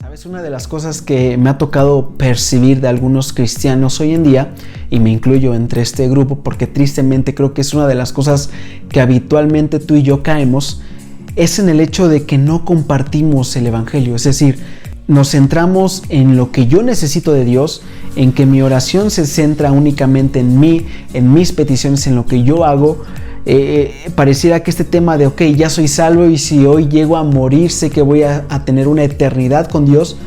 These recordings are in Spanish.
Sabes, una de las cosas que me ha tocado percibir de algunos cristianos hoy en día, y me incluyo entre este grupo porque tristemente creo que es una de las cosas que habitualmente tú y yo caemos, es en el hecho de que no compartimos el evangelio. Es decir, nos centramos en lo que yo necesito de Dios, en que mi oración se centra únicamente en mí, en mis peticiones, en lo que yo hago. Pareciera que este tema de ok, ya soy salvo y si hoy llego a morir sé que voy a tener una eternidad con Dios.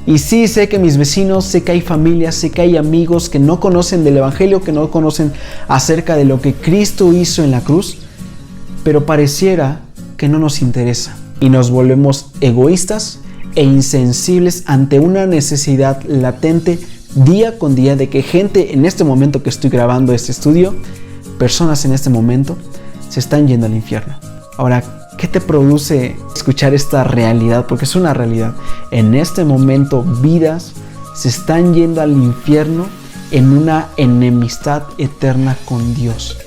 Y sí, sé que mis vecinos, sé que hay familias, sé que hay amigos que no conocen del evangelio, que no conocen acerca de lo que Cristo hizo en la cruz, pero pareciera que no nos interesa y nos volvemos egoístas e insensibles ante una necesidad latente día con día de que gente en este momento que estoy grabando este estudio, personas en este momento se están yendo al infierno. Ahora, ¿qué te produce escuchar esta realidad? Porque es una realidad. En este momento vidas se están yendo al infierno en una enemistad eterna con Dios.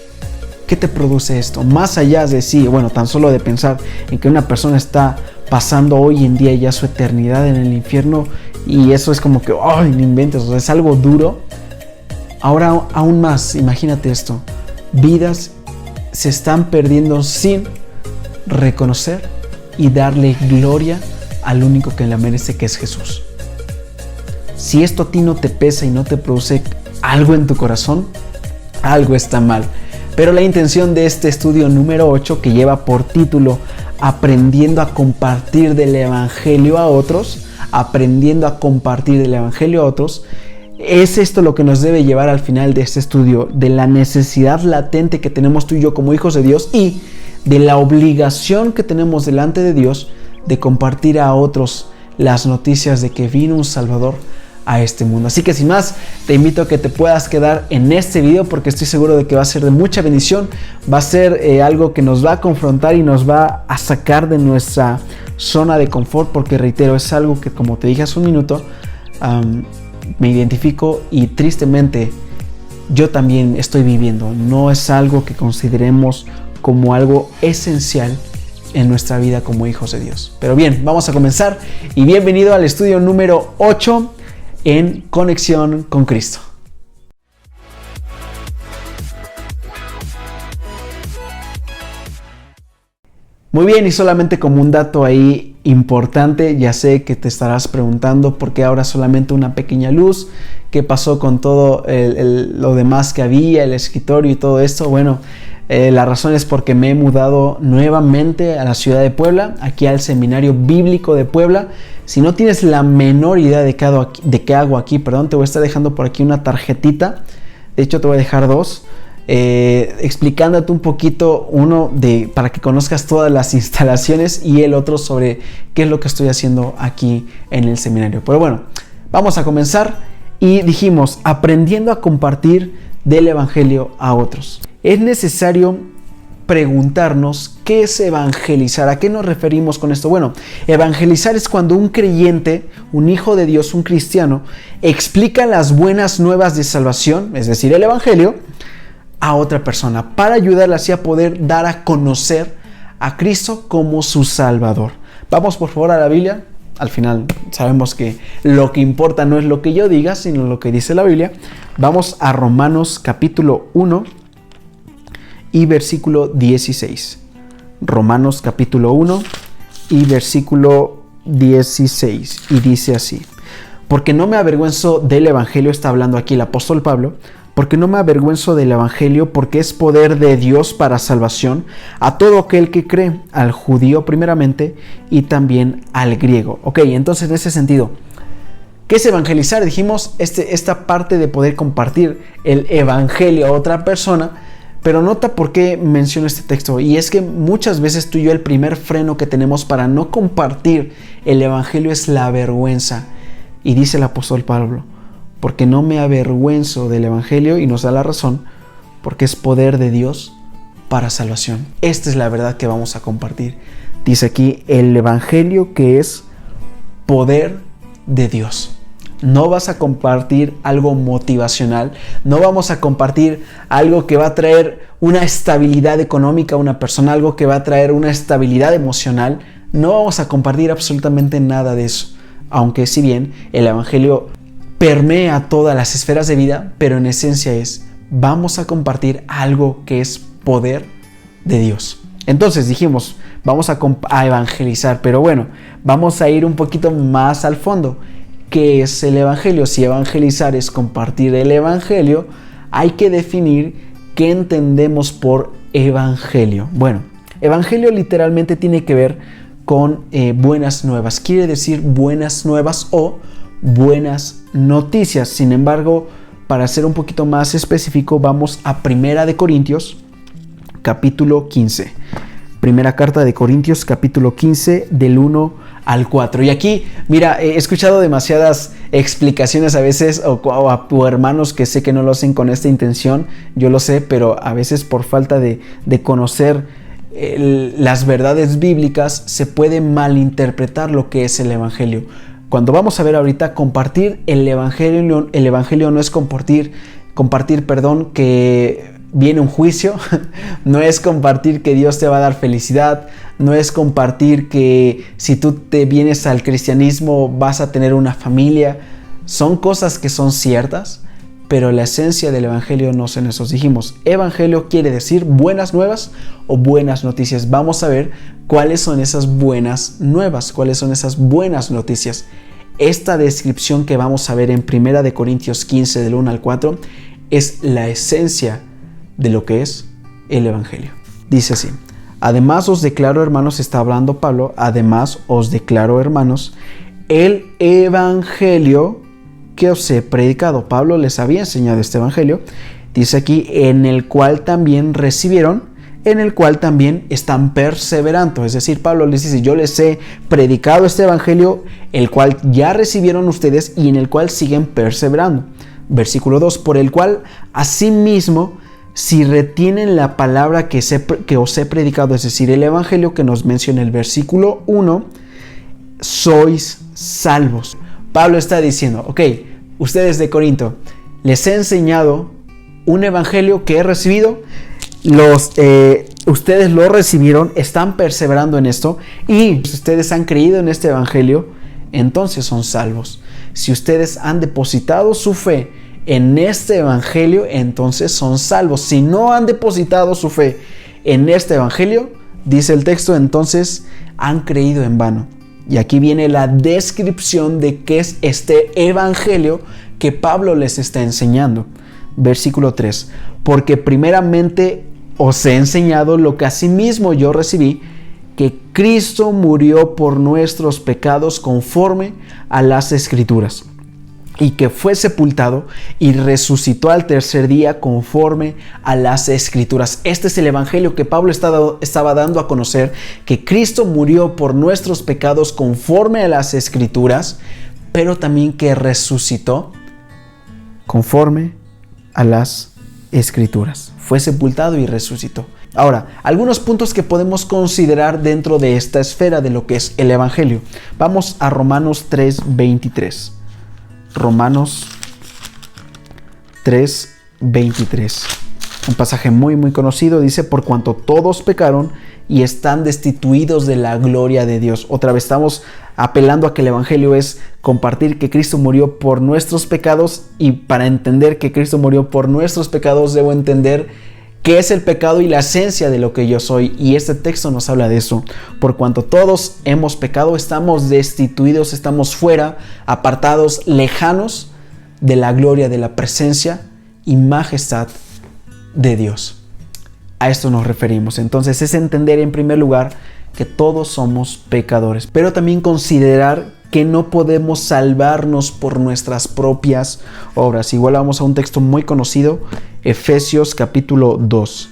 ¿Qué te produce esto? Más allá de sí, bueno, tan solo de pensar en que una persona está pasando hoy en día ya su eternidad en el infierno y eso es como que, ¡ay, no inventes! O sea, es algo duro. Ahora, aún más, imagínate esto. Vidas se están perdiendo sin reconocer y darle gloria al único que la merece, que es Jesús. Si esto a ti no te pesa y no te produce algo en tu corazón, algo está mal. Pero la intención de este estudio número 8, que lleva por título Aprendiendo a compartir del Evangelio a otros, es esto lo que nos debe llevar al final de este estudio, de la necesidad latente que tenemos tú y yo como hijos de Dios y de la obligación que tenemos delante de Dios de compartir a otros las noticias de que vino un Salvador a este mundo. Así que sin más, te invito a que te puedas quedar en este video porque estoy seguro de que va a ser de mucha bendición, va a ser algo que nos va a confrontar y nos va a sacar de nuestra zona de confort porque reitero, es algo que como te dije hace un minuto, me identifico y tristemente yo también estoy viviendo. No es algo que consideremos como algo esencial en nuestra vida como hijos de Dios. Pero bien, vamos a comenzar y bienvenido al estudio número 8 en Conexión con Cristo. Muy bien, y solamente como un dato ahí importante, ya sé que te estarás preguntando por qué ahora solamente una pequeña luz, qué pasó con todo lo demás que había, el escritorio y todo esto. Bueno, la razón es porque me he mudado nuevamente a la ciudad de Puebla, aquí al Seminario Bíblico de Puebla. Si no tienes la menor idea de qué hago aquí, te voy a estar dejando por aquí una tarjetita. De hecho, te voy a dejar dos. Explicándote un poquito, uno para que conozcas todas las instalaciones y el otro sobre qué es lo que estoy haciendo aquí en el seminario. Pero bueno, vamos a comenzar y dijimos, aprendiendo a compartir del evangelio a otros. Es necesario preguntarnos qué es evangelizar, a qué nos referimos con esto. Bueno, evangelizar es cuando un creyente, un hijo de Dios, un cristiano, explica las buenas nuevas de salvación, es decir, el evangelio, a otra persona para ayudarla así a poder dar a conocer a Cristo como su Salvador. Vamos por favor a la Biblia. Al final sabemos que lo que importa no es lo que yo diga, sino lo que dice la Biblia. Vamos a Romanos capítulo 1 y versículo 16. Romanos capítulo 1 y versículo 16. Y dice así: porque no me avergüenzo del evangelio, está hablando aquí el apóstol Pablo, porque no me avergüenzo del evangelio, porque es poder de Dios para salvación a todo aquel que cree, al judío primeramente y también al griego. Ok, entonces en ese sentido, ¿qué es evangelizar? Dijimos esta parte de poder compartir el evangelio a otra persona, pero nota por qué menciono este texto. Y es que muchas veces tú y yo el primer freno que tenemos para no compartir el evangelio es la vergüenza. Y dice el apóstol Pablo, porque no me avergüenzo del evangelio, y nos da la razón, porque es poder de Dios para salvación. Esta es la verdad que vamos a compartir. Dice aquí el evangelio que es poder de Dios. No vas a compartir algo motivacional, no vamos a compartir algo que va a traer una estabilidad económica a una persona, algo que va a traer una estabilidad emocional. No vamos a compartir absolutamente nada de eso. Aunque si bien el Evangelio permea todas las esferas de vida, pero en esencia vamos a compartir algo que es poder de Dios. Entonces dijimos, vamos a evangelizar, pero bueno, vamos a ir un poquito más al fondo. ¿Qué es el Evangelio? Si evangelizar es compartir el Evangelio, hay que definir qué entendemos por Evangelio. Bueno, Evangelio literalmente tiene que ver con buenas nuevas. Quiere decir buenas nuevas o buenas noticias. Sin embargo, para ser un poquito más específico, vamos a Primera de Corintios, capítulo 15. Primera carta de Corintios, capítulo 15, del 1 al 4. Y aquí, mira, he escuchado demasiadas explicaciones a veces o hermanos que sé que no lo hacen con esta intención, yo lo sé, pero a veces por falta de conocer las verdades bíblicas se puede malinterpretar lo que es el Evangelio. Cuando vamos a ver ahorita, compartir el Evangelio no es compartir, que viene un juicio, no es compartir que Dios te va a dar felicidad, no es compartir que si tú te vienes al cristianismo vas a tener una familia. Son cosas que son ciertas, pero la esencia del Evangelio no son esos. Dijimos, Evangelio quiere decir buenas nuevas o buenas noticias. Vamos a ver cuáles son esas buenas nuevas, cuáles son esas buenas noticias. Esta descripción que vamos a ver en 1 de Corintios 15 del 1 al 4 es la esencia de lo que es el Evangelio. Dice así: además os declaro, hermanos, está hablando Pablo, además os declaro, hermanos, el Evangelio que os he predicado. Pablo les había enseñado este Evangelio. Dice aquí, en el cual también recibieron, en el cual también están perseverando. Es decir, Pablo les dice, yo les he predicado este Evangelio, el cual ya recibieron ustedes y en el cual siguen perseverando. Versículo 2, por el cual asimismo, si retienen la palabra que os he predicado, es decir, el Evangelio que nos menciona el versículo 1, sois salvos. Pablo está diciendo, ok, ustedes de Corinto, les he enseñado un Evangelio que he recibido, ustedes lo recibieron, están perseverando en esto y si ustedes han creído en este Evangelio, entonces son salvos. Si ustedes han depositado su fe en este Evangelio, entonces son salvos. Si no han depositado su fe en este Evangelio, dice el texto, entonces han creído en vano. Y aquí viene la descripción de qué es este Evangelio que Pablo les está enseñando. Versículo 3. Porque primeramente os he enseñado lo que asimismo yo recibí, que Cristo murió por nuestros pecados conforme a las Escrituras, y que fue sepultado y resucitó al tercer día conforme a las Escrituras. Este es el Evangelio que Pablo estaba dando a conocer, que Cristo murió por nuestros pecados conforme a las Escrituras, pero también que resucitó conforme a las Escrituras. Fue sepultado y resucitó. Ahora, algunos puntos que podemos considerar dentro de esta esfera de lo que es el Evangelio. Vamos a Romanos 3:23. Romanos 3:23. Un pasaje muy muy conocido, dice, por cuanto todos pecaron y están destituidos de la gloria de Dios. Otra vez estamos apelando a que el Evangelio es compartir que Cristo murió por nuestros pecados, y para entender que Cristo murió por nuestros pecados debo entender qué es el pecado y la esencia de lo que yo soy, y este texto nos habla de eso. Por cuanto todos hemos pecado, estamos destituidos, estamos fuera, apartados, lejanos de la gloria, de la presencia y majestad de Dios. A esto nos referimos. Entonces es entender en primer lugar que todos somos pecadores, pero también considerar que no podemos salvarnos por nuestras propias obras. Igual vamos a un texto muy conocido, Efesios capítulo 2.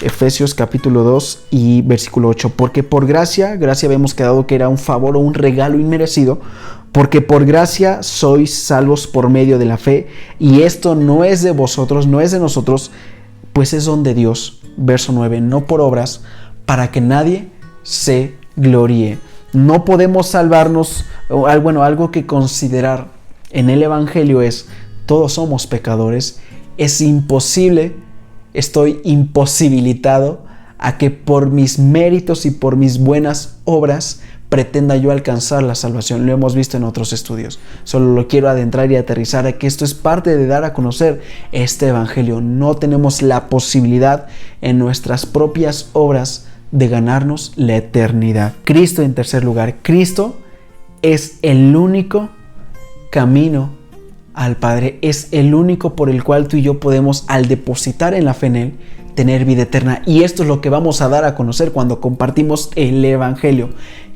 Efesios capítulo 2 y versículo 8. Porque por gracia habíamos quedado que era un favor o un regalo inmerecido, porque por gracia sois salvos por medio de la fe, y esto no es de vosotros, no es de nosotros, pues es don de Dios. Verso 9, no por obras, para que nadie se gloríe. No podemos salvarnos. Algo que considerar en el Evangelio es, todos somos pecadores. Es imposible, estoy imposibilitado a que por mis méritos y por mis buenas obras pretenda yo alcanzar la salvación. Lo hemos visto en otros estudios. Solo lo quiero adentrar y aterrizar a que esto es parte de dar a conocer este evangelio. No tenemos la posibilidad en nuestras propias obras de ganarnos la eternidad. Cristo en tercer lugar. Cristo es el único camino al Padre. Es el único por el cual tú y yo podemos, al depositar en la fe en Él, tener vida eterna. Y esto es lo que vamos a dar a conocer cuando compartimos el evangelio,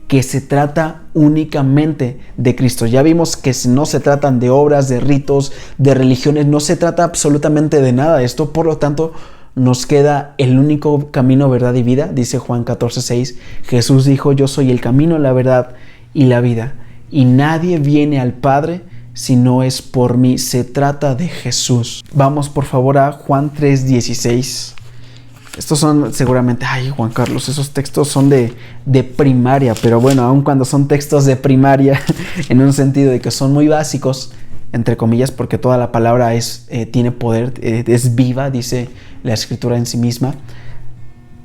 que se trata únicamente de Cristo. Ya vimos que no se tratan de obras, de ritos, de religiones, no se trata absolutamente de nada de esto. Por lo tanto, nos queda el único camino, verdad y vida. Dice Juan 14:6, Jesús dijo: yo soy el camino, la verdad y la vida, y nadie viene al Padre si no es por mí. Se trata de Jesús. Vamos por favor a Juan 3:16. Estos son seguramente, ay Juan Carlos, esos textos son de primaria, pero bueno, aun cuando son textos de primaria, en un sentido de que son muy básicos, entre comillas, porque toda la palabra tiene poder, es viva, dice la escritura en sí misma,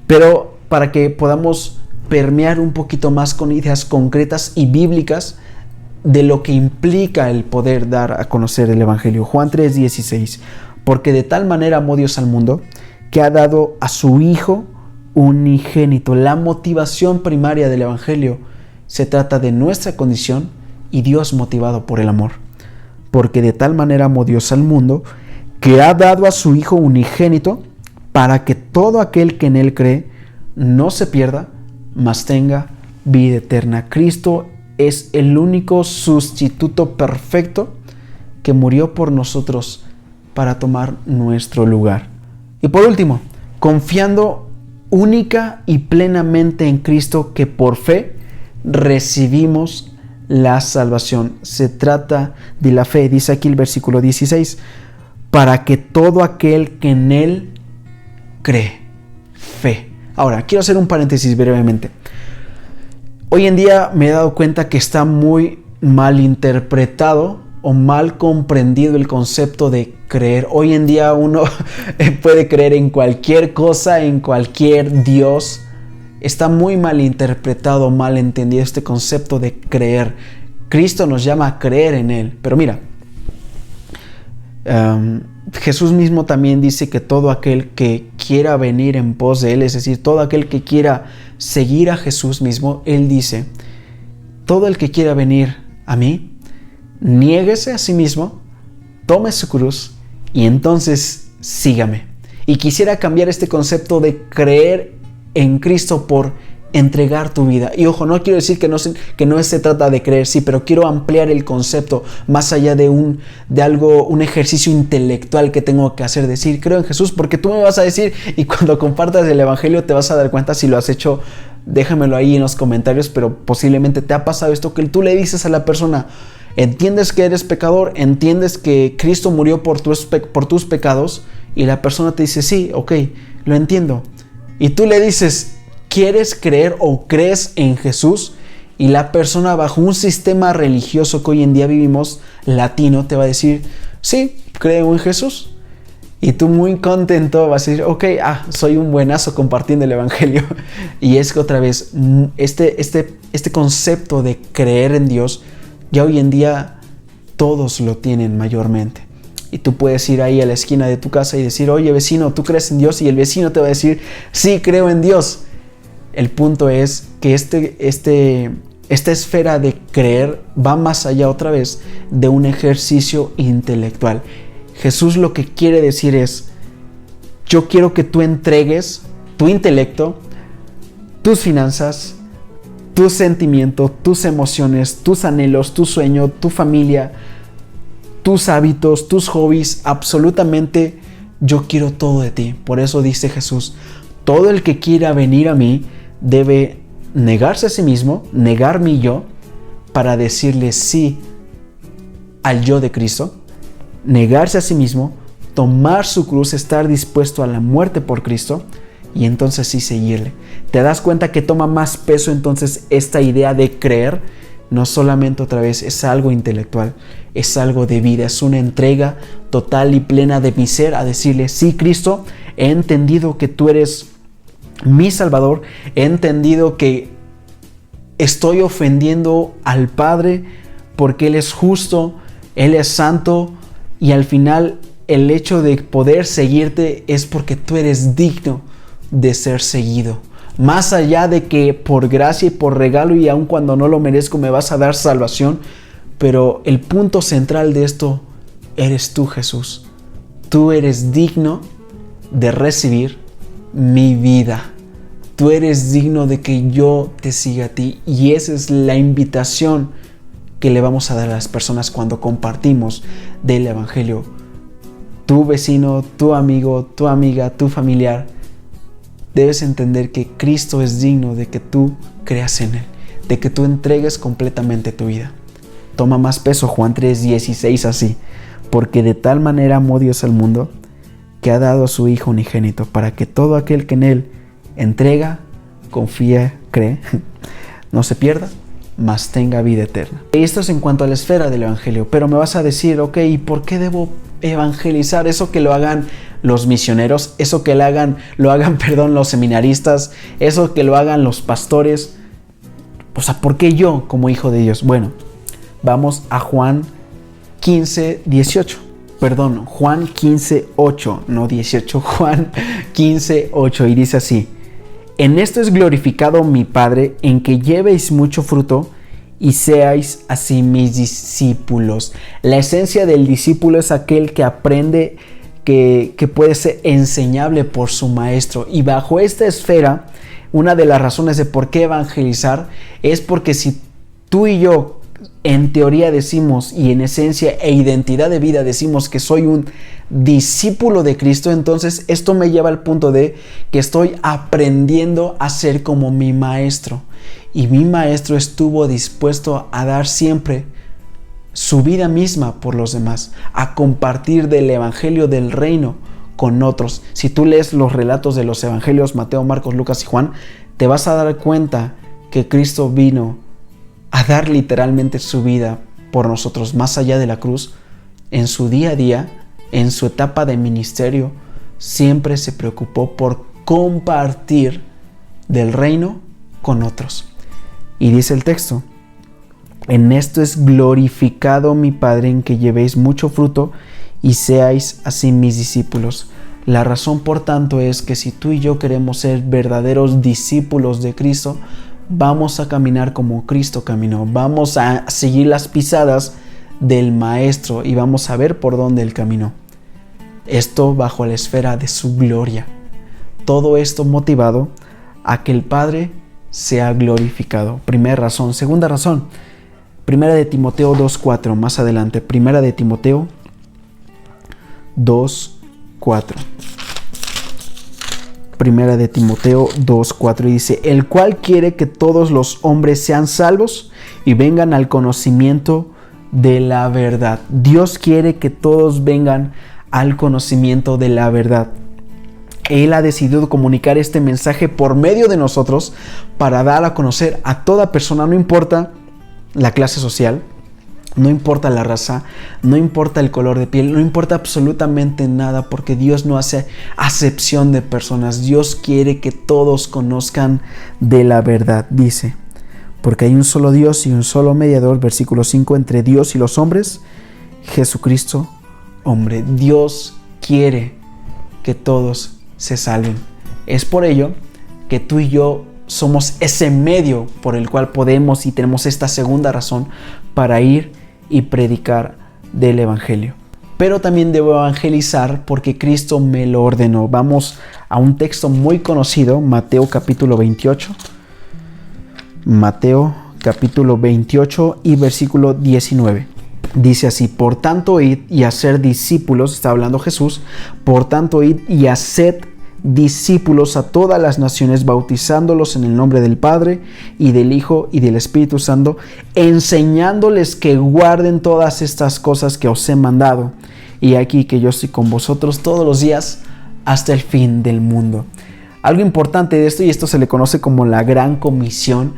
pero para que podamos permear un poquito más con ideas concretas y bíblicas de lo que implica el poder dar a conocer el evangelio. Juan 3:16, porque de tal manera amó Dios al mundo, que ha dado a su Hijo unigénito. La motivación primaria del evangelio se trata de nuestra condición y Dios motivado por el amor. Porque de tal manera amó Dios al mundo, que ha dado a su Hijo unigénito, para que todo aquel que en Él cree no se pierda, mas tenga vida eterna. Cristo es el único sustituto perfecto que murió por nosotros para tomar nuestro lugar. Y por último, confiando única y plenamente en Cristo, que por fe recibimos la salvación. Se trata de la fe, dice aquí el versículo 16, para que todo aquel que en Él cree. Fe. Ahora, quiero hacer un paréntesis brevemente. Hoy en día me he dado cuenta que está muy mal interpretado o mal comprendido el concepto de creer. Hoy en día uno puede creer en cualquier cosa, en cualquier Dios. Está muy mal interpretado, mal entendido este concepto de creer. Cristo nos llama a creer en Él. Pero mira, Jesús mismo también dice que todo aquel que quiera venir en pos de Él, es decir, todo aquel que quiera seguir a Jesús mismo, Él dice: todo el que quiera venir a mí, niéguese a sí mismo, tome su cruz y entonces sígame. Y quisiera cambiar este concepto de creer en Cristo por entregar tu vida. Y ojo, no quiero decir que no se trata de creer, sí, pero quiero ampliar el concepto más allá de un ejercicio intelectual que tengo que hacer, decir creo en Jesús, porque tú me vas a decir, y cuando compartas el evangelio te vas a dar cuenta si lo has hecho. Déjamelo ahí en los comentarios, pero posiblemente te ha pasado esto, que tú le dices a la persona: entiendes que eres pecador, entiendes que Cristo murió por tus pecados, y la persona te dice: sí, ok, lo entiendo. Y tú le dices: ¿quieres creer o crees en Jesús? Y la persona, bajo un sistema religioso que hoy en día vivimos, latino, te va a decir: sí, creo en Jesús. Y tú muy contento vas a decir: ok, soy un buenazo compartiendo el evangelio. Y es que otra vez, este concepto de creer en Dios, ya hoy en día todos lo tienen mayormente. Y tú puedes ir ahí a la esquina de tu casa y decir: oye vecino, ¿tú crees en Dios? Y el vecino te va a decir: sí, creo en Dios. El punto es que esta esfera de creer va más allá otra vez de un ejercicio intelectual. Jesús lo que quiere decir es: yo quiero que tú entregues tu intelecto, tus finanzas, tus sentimientos, tus emociones, tus anhelos, tu sueño, tu familia, tus hábitos, tus hobbies, absolutamente yo quiero todo de ti. Por eso dice Jesús: todo el que quiera venir a mí debe negarse a sí mismo, negar mi yo, para decirle sí al yo de Cristo, negarse a sí mismo, tomar su cruz, estar dispuesto a la muerte por Cristo, y entonces sí seguirle. ¿Te das cuenta que toma más peso entonces esta idea de creer? No solamente otra vez es algo intelectual, es algo de vida, es una entrega total y plena de mi ser a decirle: sí, Cristo, he entendido que tú eres mi Salvador, he entendido que estoy ofendiendo al Padre porque Él es justo, Él es santo y al final el hecho de poder seguirte es porque tú eres digno de ser seguido. Más allá de que por gracia y por regalo y aun cuando no lo merezco me vas a dar salvación, pero el punto central de esto eres tú, Jesús. Tú eres digno de recibir mi vida. Tú eres digno de que yo te siga a ti y esa es la invitación que le vamos a dar a las personas cuando compartimos del Evangelio. Tu vecino, tu amigo, tu amiga, tu familiar, debes entender que Cristo es digno de que tú creas en Él, de que tú entregues completamente tu vida. Toma más peso Juan 3:16 así, porque de tal manera amó Dios al mundo que ha dado a su Hijo unigénito para que todo aquel que en Él entrega, confía, cree, no se pierda, mas tenga vida eterna. Esto es en cuanto a la esfera del Evangelio, pero me vas a decir, ok, ¿y por qué debo evangelizar? Eso que lo hagan los misioneros, eso que lo hagan los seminaristas, eso que lo hagan los pastores. O sea, ¿por qué yo como hijo de Dios? Bueno, vamos a Juan 15:18. Perdón, Juan 15:8, no 18, Juan 15:8 y dice así: en esto es glorificado mi Padre, en que llevéis mucho fruto y seáis así mis discípulos. La esencia del discípulo es aquel que aprende, que puede ser enseñable por su maestro. Y bajo esta esfera, una de las razones de por qué evangelizar es porque si tú y yo en teoría decimos y en esencia e identidad de vida decimos que soy un discípulo de Cristo, entonces esto me lleva al punto de que estoy aprendiendo a ser como mi maestro. Y mi maestro estuvo dispuesto a dar siempre su vida misma por los demás, a compartir del evangelio del reino con otros. Si tú lees los relatos de los evangelios, Mateo, Marcos, Lucas y Juan, te vas a dar cuenta que Cristo vino a dar literalmente su vida por nosotros, más allá de la cruz. En su día a día, en su etapa de ministerio, siempre se preocupó por compartir del reino con otros. Y dice el texto: en esto es glorificado mi Padre, en que llevéis mucho fruto y seáis así mis discípulos. La razón, por tanto, es que si tú y yo queremos ser verdaderos discípulos de Cristo, vamos a caminar como Cristo caminó, vamos a seguir las pisadas del Maestro y vamos a ver por dónde Él caminó. Esto bajo la esfera de su gloria. Todo esto motivado a que el Padre sea glorificado. Primera razón. Segunda razón, Primera de Timoteo 2:4, más adelante. Primera de Timoteo 2:4. Primera de Timoteo 2:4 y dice: el cual quiere que todos los hombres sean salvos y vengan al conocimiento de la verdad. Dios quiere que todos vengan al conocimiento de la verdad. Él ha decidido comunicar este mensaje por medio de nosotros para dar a conocer a toda persona, no importa la clase social, no importa la raza, no importa el color de piel, no importa absolutamente nada, porque Dios no hace acepción de personas. Dios quiere que todos conozcan de la verdad, dice, porque hay un solo Dios y un solo mediador, versículo 5, entre Dios y los hombres, Jesucristo, hombre. Dios quiere que todos se salven. Es por ello que tú y yo somos ese medio por el cual podemos y tenemos esta segunda razón para ir y predicar del evangelio. Pero también debo evangelizar porque Cristo me lo ordenó. Vamos a un texto muy conocido, Mateo capítulo 28. Mateo capítulo 28 y versículo 19. Dice así: por tanto id y haced discípulos, está hablando Jesús, por tanto id y haced discípulos a todas las naciones, bautizándolos en el nombre del Padre y del Hijo y del Espíritu Santo, enseñándoles que guarden todas estas cosas que os he mandado. Y aquí que yo estoy con vosotros todos los días hasta el fin del mundo. Algo importante de esto, y esto se le conoce como la Gran Comisión,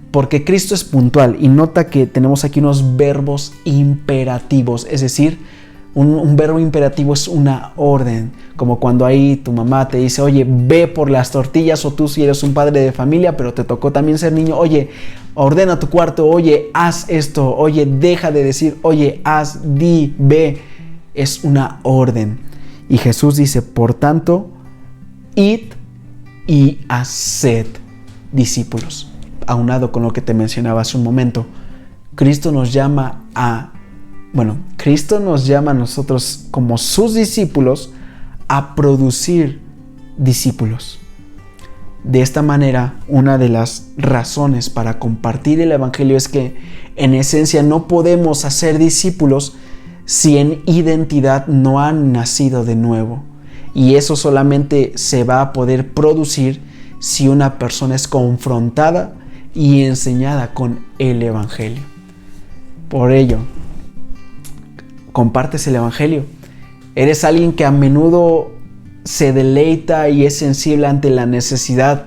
porque Cristo es puntual, y nota que tenemos aquí unos verbos imperativos, es decir, un verbo imperativo es una orden, como cuando ahí tu mamá te dice: oye, ve por las tortillas, o tú si eres un padre de familia pero te tocó también ser niño, oye, ordena tu cuarto, oye, haz esto, oye, deja de decir, oye, haz, di, ve. Es una orden. Y Jesús dice, por tanto, id y haced discípulos. Aunado con lo que te mencionaba hace un momento, Cristo nos llama a nosotros como sus discípulos a producir discípulos. De esta manera, una de las razones para compartir el Evangelio es que en esencia no podemos hacer discípulos si en identidad no han nacido de nuevo. Y eso solamente se va a poder producir si una persona es confrontada y enseñada con el Evangelio. Por ello, compartes el Evangelio. Eres alguien que a menudo se deleita y es sensible ante la necesidad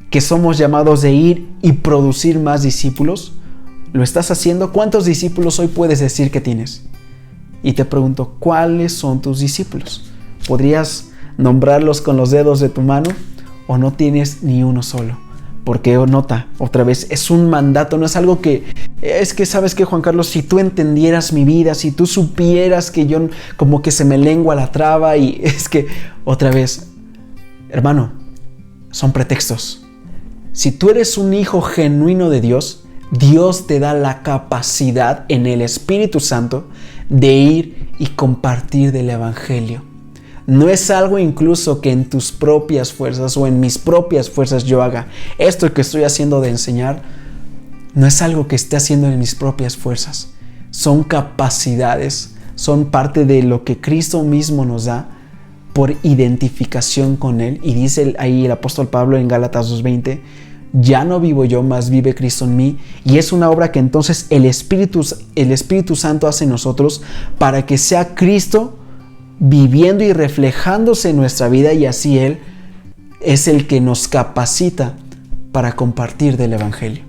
que somos llamados de ir y producir más discípulos. ¿Lo estás haciendo? ¿Cuántos discípulos hoy puedes decir que tienes? Y te pregunto, ¿cuáles son tus discípulos? ¿Podrías nombrarlos con los dedos de tu mano o no tienes ni uno solo? Porque nota, otra vez, es un mandato, no es algo que... Es que, ¿sabes qué, Juan Carlos? Si tú entendieras mi vida, si tú supieras que yo como que se me lengua la traba y es que, otra vez, hermano, son pretextos. Si tú eres un hijo genuino de Dios, Dios te da la capacidad en el Espíritu Santo de ir y compartir del Evangelio. No es algo incluso que en tus propias fuerzas o en mis propias fuerzas yo haga. Esto que estoy haciendo de enseñar no es algo que esté haciendo en mis propias fuerzas. Son capacidades, son parte de lo que Cristo mismo nos da por identificación con Él. Y dice ahí el apóstol Pablo en Gálatas 2:20, ya no vivo yo, mas vive Cristo en mí. Y es una obra que entonces el Espíritu Santo hace en nosotros para que sea Cristo viviendo y reflejándose en nuestra vida, y así Él es el que nos capacita para compartir del Evangelio.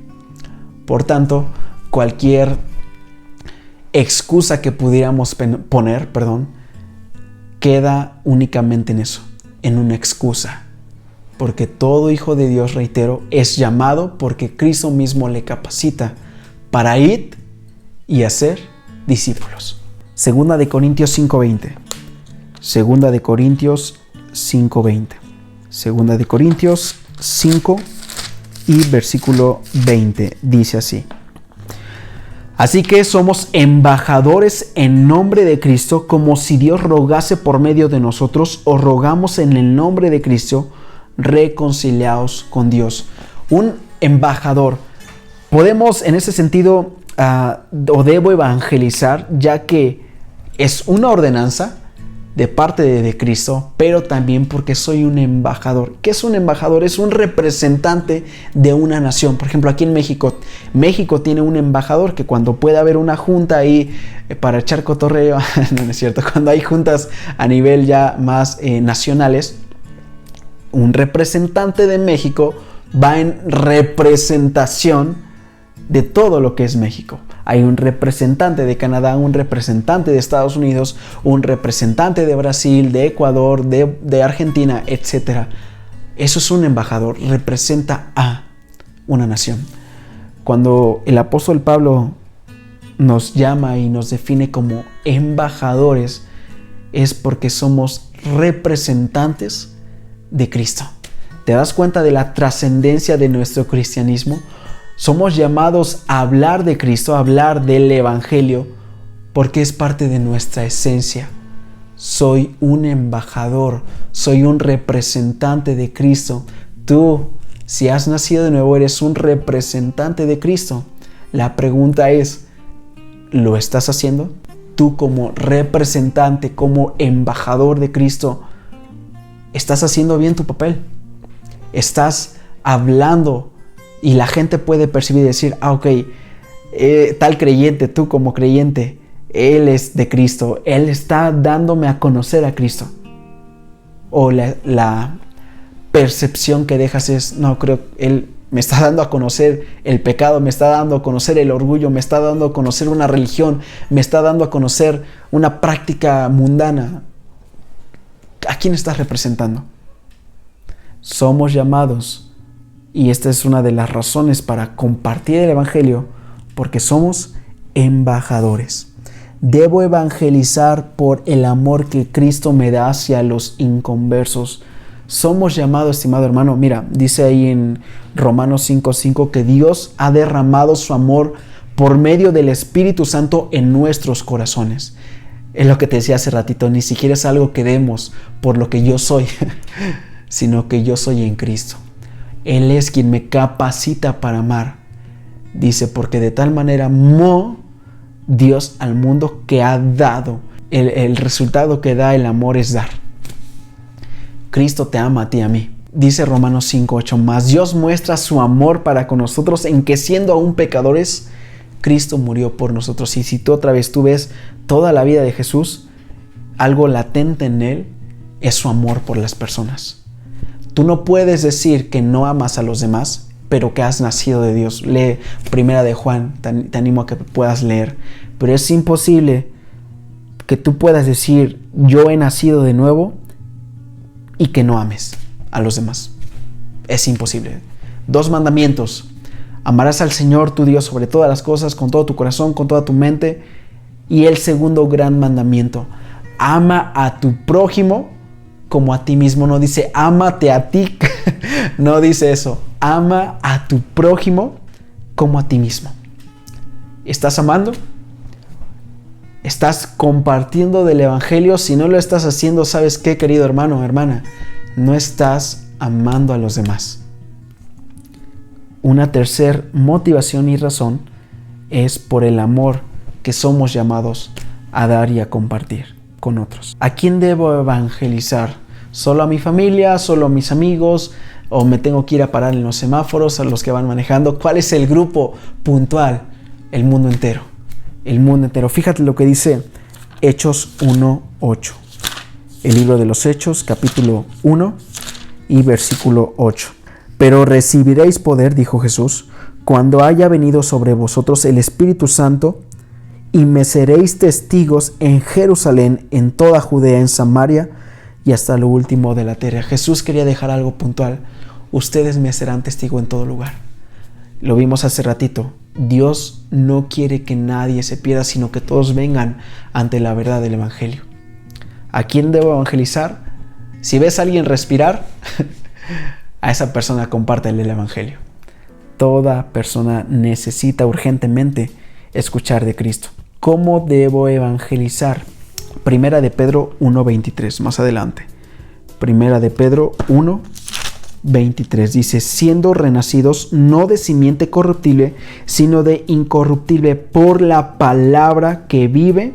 Por tanto, cualquier excusa que pudiéramos poner, queda únicamente en eso, en una excusa. Porque todo hijo de Dios, reitero, es llamado porque Cristo mismo le capacita para ir y hacer discípulos. Segunda de Corintios 5:20. Segunda de Corintios 5:20. Segunda de Corintios 5 y versículo 20. Dice así. Así que somos embajadores en nombre de Cristo, como si Dios rogase por medio de nosotros, o rogamos en el nombre de Cristo, reconciliados con Dios. Un embajador. Podemos en ese sentido, o debo evangelizar, ya que es una ordenanza de parte de Cristo, pero también porque soy un embajador. ¿Qué es un embajador? Es un representante de una nación. Por ejemplo, aquí en México tiene un embajador que cuando puede haber una junta ahí para echar cotorreo, no es cierto, cuando hay juntas a nivel ya más nacionales, un representante de México va en representación de todo lo que es México. Hay un representante de Canadá, un representante de Estados Unidos, un representante de Brasil, de Ecuador, de Argentina, etc. Eso es un embajador, representa a una nación. Cuando el apóstol Pablo nos llama y nos define como embajadores, es porque somos representantes de Cristo. ¿Te das cuenta de la trascendencia de nuestro cristianismo? Somos llamados a hablar de Cristo, a hablar del Evangelio, porque es parte de nuestra esencia. Soy un embajador, soy un representante de Cristo. Tú, si has nacido de nuevo, eres un representante de Cristo. La pregunta es, ¿lo estás haciendo? Tú como representante, como embajador de Cristo, ¿estás haciendo bien tu papel? ¿Estás hablando? Y la gente puede percibir y decir, ok, tal creyente, tú como creyente, él es de Cristo, él está dándome a conocer a Cristo. O la percepción que dejas es, no, creo que él me está dando a conocer el pecado, me está dando a conocer el orgullo, me está dando a conocer una religión, me está dando a conocer una práctica mundana. ¿A quién estás representando? Somos llamados Y esta es una de las razones para compartir el Evangelio, porque somos embajadores. Debo evangelizar por el amor que Cristo me da hacia los inconversos. Somos llamados, estimado hermano, mira, dice ahí en Romanos 5:5 que Dios ha derramado su amor por medio del Espíritu Santo en nuestros corazones. Es lo que te decía hace ratito, ni siquiera es algo que demos por lo que yo soy, sino que yo soy en Cristo. Él es quien me capacita para amar. Dice, porque de tal manera amó Dios al mundo que ha dado. El resultado que da el amor es dar. Cristo te ama a ti y a mí. Dice Romanos 5:8, mas Dios muestra su amor para con nosotros en que siendo aún pecadores, Cristo murió por nosotros. Y si tú otra vez tú ves toda la vida de Jesús, algo latente en él es su amor por las personas. Tú no puedes decir que no amas a los demás, pero que has nacido de Dios. Lee Primera de Juan, te animo a que puedas leer. Pero es imposible que tú puedas decir, yo he nacido de nuevo, y que no ames a los demás. Es imposible. 2 mandamientos. Amarás al Señor tu Dios sobre todas las cosas, con todo tu corazón, con toda tu mente. Y el segundo gran mandamiento, ama a tu prójimo como a ti mismo. No dice, ámate a ti. No dice eso. Ama a tu prójimo como a ti mismo. ¿Estás amando? ¿Estás compartiendo del Evangelio? Si no lo estás haciendo, ¿sabes qué, querido hermano o hermana? No estás amando a los demás. Una tercera motivación y razón es por el amor que somos llamados a dar y a compartir con otros. ¿A quién debo evangelizar? ¿Solo a mi familia? ¿Solo a mis amigos? ¿O me tengo que ir a parar en los semáforos a los que van manejando? ¿Cuál es el grupo puntual? El mundo entero. El mundo entero. Fíjate lo que dice Hechos 1:8. El libro de los Hechos, capítulo 1 y versículo 8. Pero recibiréis poder, dijo Jesús, cuando haya venido sobre vosotros el Espíritu Santo, y me seréis testigos en Jerusalén, en toda Judea, en Samaria y hasta lo último de la tierra. Jesús quería dejar algo puntual. Ustedes me serán testigo en todo lugar. Lo vimos hace ratito. Dios no quiere que nadie se pierda, sino que todos vengan ante la verdad del Evangelio. ¿A quién debo evangelizar? Si ves a alguien respirar, a esa persona compártele el Evangelio. Toda persona necesita urgentemente escuchar de Cristo. ¿Cómo debo evangelizar? Primera de Pedro 1:23, más adelante. Primera de Pedro 1:23 dice, siendo renacidos no de simiente corruptible, sino de incorruptible por la palabra que vive,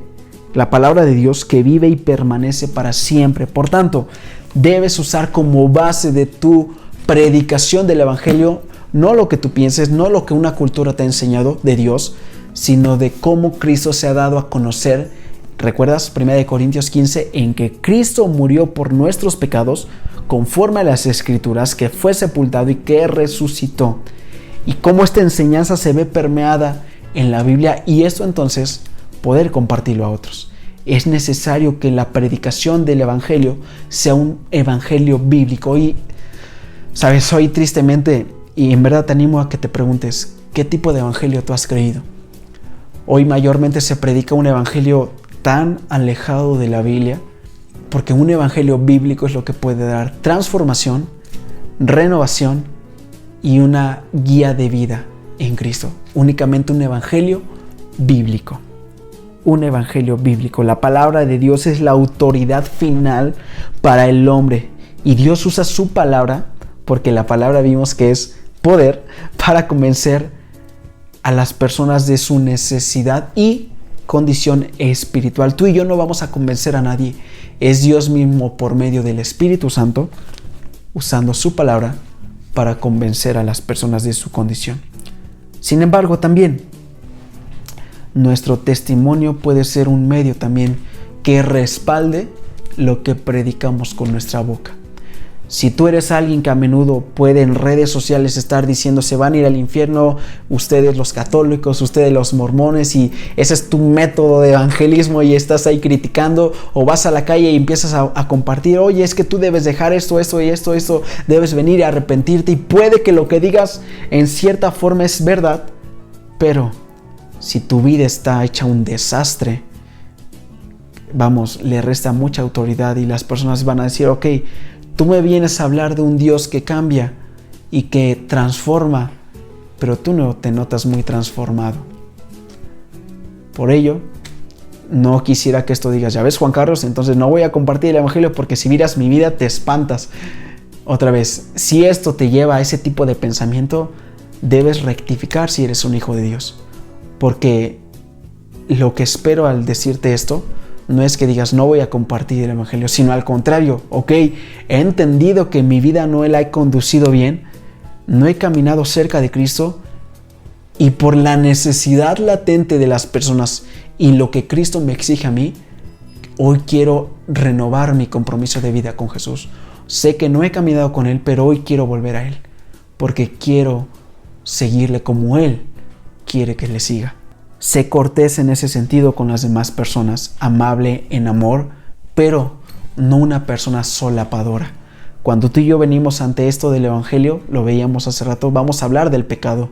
la palabra de Dios que vive y permanece para siempre. Por tanto, debes usar como base de tu predicación del Evangelio no lo que tú pienses, no lo que una cultura te ha enseñado de Dios, sino de cómo Cristo se ha dado a conocer. ¿Recuerdas 1 Corintios 15? En que Cristo murió por nuestros pecados conforme a las Escrituras, que fue sepultado y que resucitó. Y cómo esta enseñanza se ve permeada en la Biblia, y esto entonces poder compartirlo a otros. Es necesario que la predicación del Evangelio sea un Evangelio bíblico. Y, sabes, hoy tristemente, y en verdad te animo a que te preguntes, ¿qué tipo de Evangelio tú has creído? Hoy mayormente se predica un Evangelio tan alejado de la Biblia, porque un Evangelio bíblico es lo que puede dar transformación, renovación y una guía de vida en Cristo. Únicamente un Evangelio bíblico. Un Evangelio bíblico. La palabra de Dios es la autoridad final para el hombre. Y Dios usa su palabra, porque la palabra vimos que es poder, para convencer a las personas de su necesidad y condición espiritual. Tú y yo no vamos a convencer a nadie. Es Dios mismo por medio del Espíritu Santo usando su palabra para convencer a las personas de su condición. Sin embargo, también nuestro testimonio puede ser un medio también que respalde lo que predicamos con nuestra boca. Si tú eres alguien que a menudo puede en redes sociales estar diciendo se van a ir al infierno, ustedes los católicos, ustedes los mormones, y ese es tu método de evangelismo y estás ahí criticando, o vas a la calle y empiezas a compartir, oye, es que tú debes dejar esto, debes venir a arrepentirte, y puede que lo que digas en cierta forma es verdad, pero si tu vida está hecha un desastre, le resta mucha autoridad y las personas van a decir, ok, tú me vienes a hablar de un Dios que cambia y que transforma, pero tú no te notas muy transformado. Por ello, no quisiera que esto digas, ya ves, Juan Carlos, entonces no voy a compartir el evangelio porque si miras mi vida te espantas. Otra vez, si esto te lleva a ese tipo de pensamiento, debes rectificar si eres un hijo de Dios. Porque lo que espero al decirte esto no es que digas no voy a compartir el evangelio, sino al contrario, ok, he entendido que mi vida no la he conducido bien, no he caminado cerca de Cristo, y por la necesidad latente de las personas y lo que Cristo me exige a mí, hoy quiero renovar mi compromiso de vida con Jesús. Sé que no he caminado con Él, pero hoy quiero volver a Él, porque quiero seguirle como Él quiere que le siga. Sé cortés en ese sentido con las demás personas, amable en amor, pero no una persona solapadora. Cuando tú y yo venimos ante esto del evangelio, lo veíamos hace rato, vamos a hablar del pecado.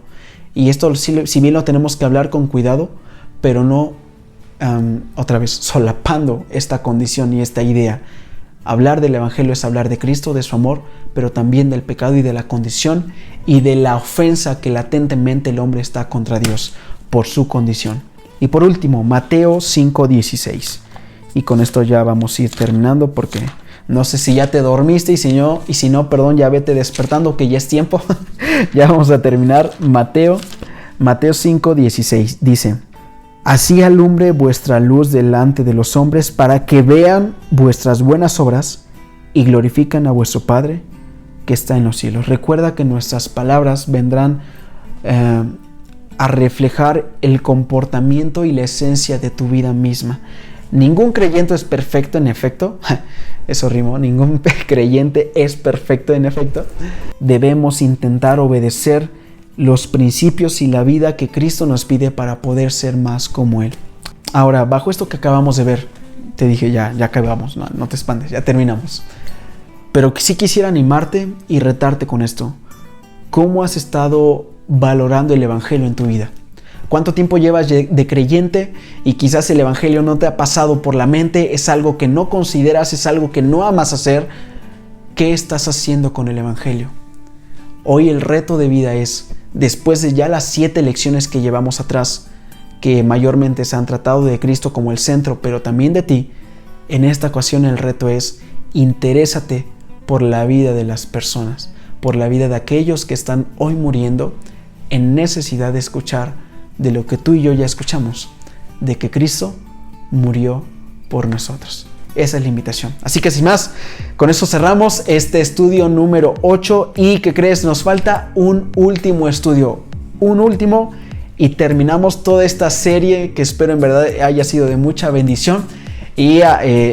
Y esto, si bien lo tenemos que hablar con cuidado, pero no, otra vez, solapando esta condición y esta idea. Hablar del evangelio es hablar de Cristo, de su amor, pero también del pecado y de la condición y de la ofensa que latentemente el hombre está contra Dios por su condición. Y por último, Mateo 5:16. Y con esto ya vamos a ir terminando, porque no sé si ya te dormiste, y si no, perdón, ya vete despertando, que ya es tiempo. Ya vamos a terminar. Mateo 5:16 dice: así alumbre vuestra luz delante de los hombres, para que vean vuestras buenas obras y glorifican a vuestro Padre que está en los cielos. Recuerda que nuestras palabras vendrán a reflejar el comportamiento y la esencia de tu vida misma. Ningún creyente es perfecto, en efecto. Eso rimó. Ningún creyente es perfecto, en efecto. Debemos intentar obedecer los principios y la vida que Cristo nos pide para poder ser más como Él. Ahora, bajo esto que acabamos de ver, te dije ya acabamos, no te espantes, ya terminamos. Pero sí quisiera animarte y retarte con esto. ¿Cómo has estado valorando el evangelio en tu vida? ¿Cuánto tiempo llevas de creyente y quizás el evangelio no te ha pasado por la mente? Es algo que no consideras, es algo que no amas hacer. ¿Qué estás haciendo con el evangelio? Hoy el reto de vida es, después de ya las 7 lecciones que llevamos atrás, que mayormente se han tratado de Cristo como el centro, pero también de ti, en esta ocasión el reto es: interésate por la vida de las personas, por la vida de aquellos que están hoy muriendo en necesidad de escuchar de lo que tú y yo ya escuchamos, de que Cristo murió por nosotros. Esa es la invitación. Así que sin más, con eso cerramos este estudio número 8. ¿Y qué crees? Nos falta un último estudio. Un último, y terminamos toda esta serie que espero en verdad haya sido de mucha bendición. Y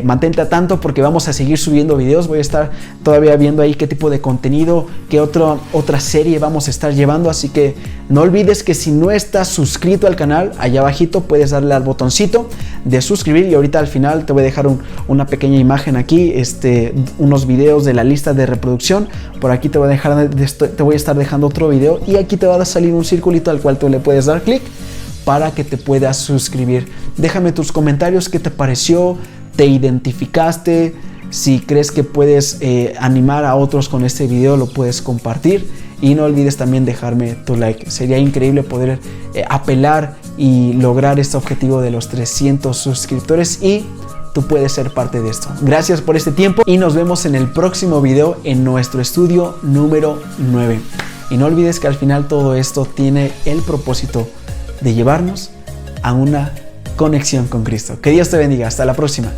mantente a tanto, porque vamos a seguir subiendo videos. Voy a estar todavía viendo ahí qué tipo de contenido, qué otra serie vamos a estar llevando. Así que no olvides que si no estás suscrito al canal, allá abajito puedes darle al botoncito de suscribir. Y ahorita al final te voy a dejar una pequeña imagen aquí, unos videos de la lista de reproducción. Por aquí te voy a estar dejando otro video, y aquí te va a salir un circulito al cual tú le puedes dar clic para que te puedas suscribir. Déjame tus comentarios, qué te pareció, te identificaste, si crees que puedes animar a otros con este video, lo puedes compartir, y no olvides también dejarme tu like. Sería increíble poder apelar y lograr este objetivo de los 300 suscriptores, y tú puedes ser parte de esto. Gracias por este tiempo y nos vemos en el próximo video en nuestro estudio número 9. Y no olvides que al final todo esto tiene el propósito de llevarnos a una conexión con Cristo. Que Dios te bendiga. Hasta la próxima.